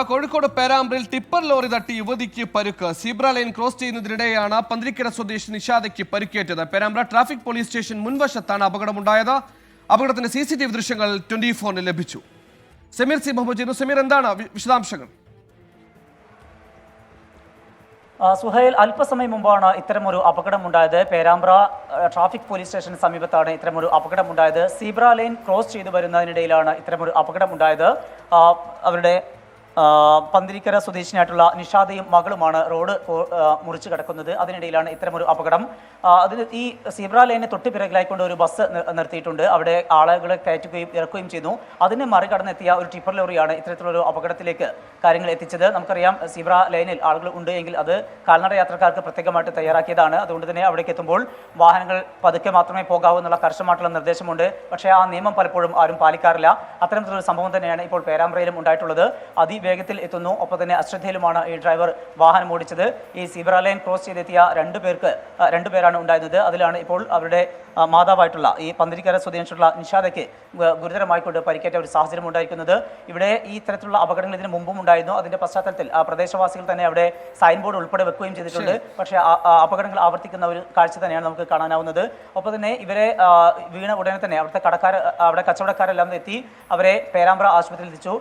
Kozhikode പേരാമ്പ്രയിൽ tipper lorry തട്ടി യുവതിക്ക് പരുക്ക്. സീബ്ര ലൈൻ ക്രോസ് ചെയ്യുന്നതിനിടെയാണ് പന്തിരിക്കര സ്വദേശി നിഷാദയ്ക്ക് പരിക്കേറ്റത്. പേരാമ്പ്ര ട്രാഫിക് പോലീസ് സ്റ്റേഷൻ മുൻവശത്താണ് അപകടമുണ്ടായത്. അപകടത്തിന്റെ CCTV ദൃശ്യങ്ങൾ 24 ലഭിച്ചു. സമീർ സി മുഹമ്മദ്. സമീർ, എന്താണ് വിശദാംശങ്ങൾ? സുഹൈൽ, അല്പസമയം മുമ്പാണ് ഇത്തരമൊരു അപകടമുണ്ടായത്. പേരാമ്പ്ര ട്രാഫിക് പോലീസ് സ്റ്റേഷന് സമീപത്താണ് ഇത്തരമൊരു അപകടമുണ്ടായത്. സീബ്ര ലൈൻ ക്രോസ് ചെയ്തു വരുന്നതിനിടയിലാണ് ഇത്തരമൊരു അപകടമുണ്ടായത്. അവരുടെ പന്തിരിക്കര സ്വദേശിനിയായിട്ടുള്ള നിഷാദയും മകളുമാണ് റോഡ് മുറിച്ച് കിടക്കുന്നത്. അതിനിടയിലാണ് ഇത്തരമൊരു അപകടം. അതിന് ഈ സീബ്ര ലൈനെ തൊട്ട് പിറകിലായിക്കൊണ്ട് ഒരു ബസ് നിർത്തിയിട്ടുണ്ട്. അവിടെ ആളുകളെ കയറ്റുകയും ഇറക്കുകയും ചെയ്യുന്നു. അതിനെ മറികടന്നെത്തിയ ഒരു ടിപ്പർ ലോറിയാണ് ഇത്തരത്തിലൊരു അപകടത്തിലേക്ക് കാര്യങ്ങൾ എത്തിച്ചത്. നമുക്കറിയാം, സീബ്ര ലൈനിൽ ആളുകൾ ഉണ്ട് എങ്കിൽ അത് കാൽനട യാത്രക്കാർക്ക് പ്രത്യേകമായിട്ട് തയ്യാറാക്കിയതാണ്. അതുകൊണ്ട് തന്നെ അവിടേക്ക് എത്തുമ്പോൾ വാഹനങ്ങൾ പതുക്കെ മാത്രമേ പോകാവൂ എന്നുള്ള കർശനമായിട്ടുള്ള നിർദ്ദേശമുണ്ട്. പക്ഷേ ആ നിയമം പലപ്പോഴും ആരും പാലിക്കാറില്ല. അത്തരത്തിലൊരു സംഭവം തന്നെയാണ് ഇപ്പോൾ പേരാമ്പ്രയിലും ഉണ്ടായിട്ടുള്ളത്. വേഗത്തിൽ എത്തുന്നു. ഒപ്പം തന്നെ അശ്രദ്ധയിലുമാണ് ഈ ഡ്രൈവർ വാഹനം ഓടിച്ചത്. ഈ സീബ്ര ലൈൻ ക്രോസ് ചെയ്തെത്തിയ രണ്ടുപേരാണ് ഉണ്ടായിരുന്നത്. അതിലാണ് ഇപ്പോൾ അവരുടെ മാതാവായിട്ടുള്ള ഈ പന്തിരിക്കര സ്വദേശിയുള്ള നിഷാദയ്ക്ക് ഗുരുതരമായിക്കൊണ്ട് പരിക്കേറ്റ ഒരു സാഹചര്യം ഉണ്ടായിരിക്കുന്നത്. ഇവിടെ ഈ തരത്തിലുള്ള അപകടങ്ങൾ ഇതിന് മുമ്പും ഉണ്ടായിരുന്നു. അതിന്റെ പശ്ചാത്തലത്തിൽ പ്രദേശവാസികൾ തന്നെ അവിടെ സൈൻ ബോർഡ് ഉൾപ്പെടെ വെക്കുകയും ചെയ്തിട്ടുണ്ട്. പക്ഷേ അപകടങ്ങൾ ആവർത്തിക്കുന്ന ഒരു കാഴ്ച തന്നെയാണ് നമുക്ക് കാണാനാവുന്നത്. ഒപ്പം തന്നെ ഇവരെ വീണ ഉടനെ തന്നെ അവിടെ കച്ചവടക്കാരെല്ലാം എത്തി അവരെ പേരാമ്പ്ര ആശുപത്രിയിൽ എത്തിച്ചു.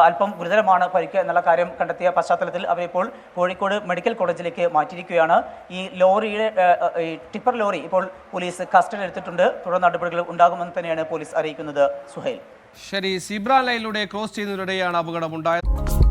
അല്പം ഗുരുതരമാണ് പരിക്ക് എന്നുള്ള കാര്യം കണ്ടെത്തിയ പശ്ചാത്തലത്തിൽ അവരിപ്പോൾ കോഴിക്കോട് മെഡിക്കൽ കോളേജിലേക്ക് മാറ്റിയിരിക്കുകയാണ്. ഈ ടിപ്പർ ലോറി ഇപ്പോൾ പോലീസ് കസ്റ്റഡിയിൽ എടുത്തിട്ടുണ്ട്. തുടർ നടപടികൾ ഉണ്ടാകുമെന്ന് തന്നെയാണ് പോലീസ് അറിയിക്കുന്നത്. സുഹൈൽ, ശരി. സീബ്ര ലൈനിലൂടെ ക്രോസ് ചെയ്യുന്നതിനിടെയാണ് അപകടമുണ്ടായത്.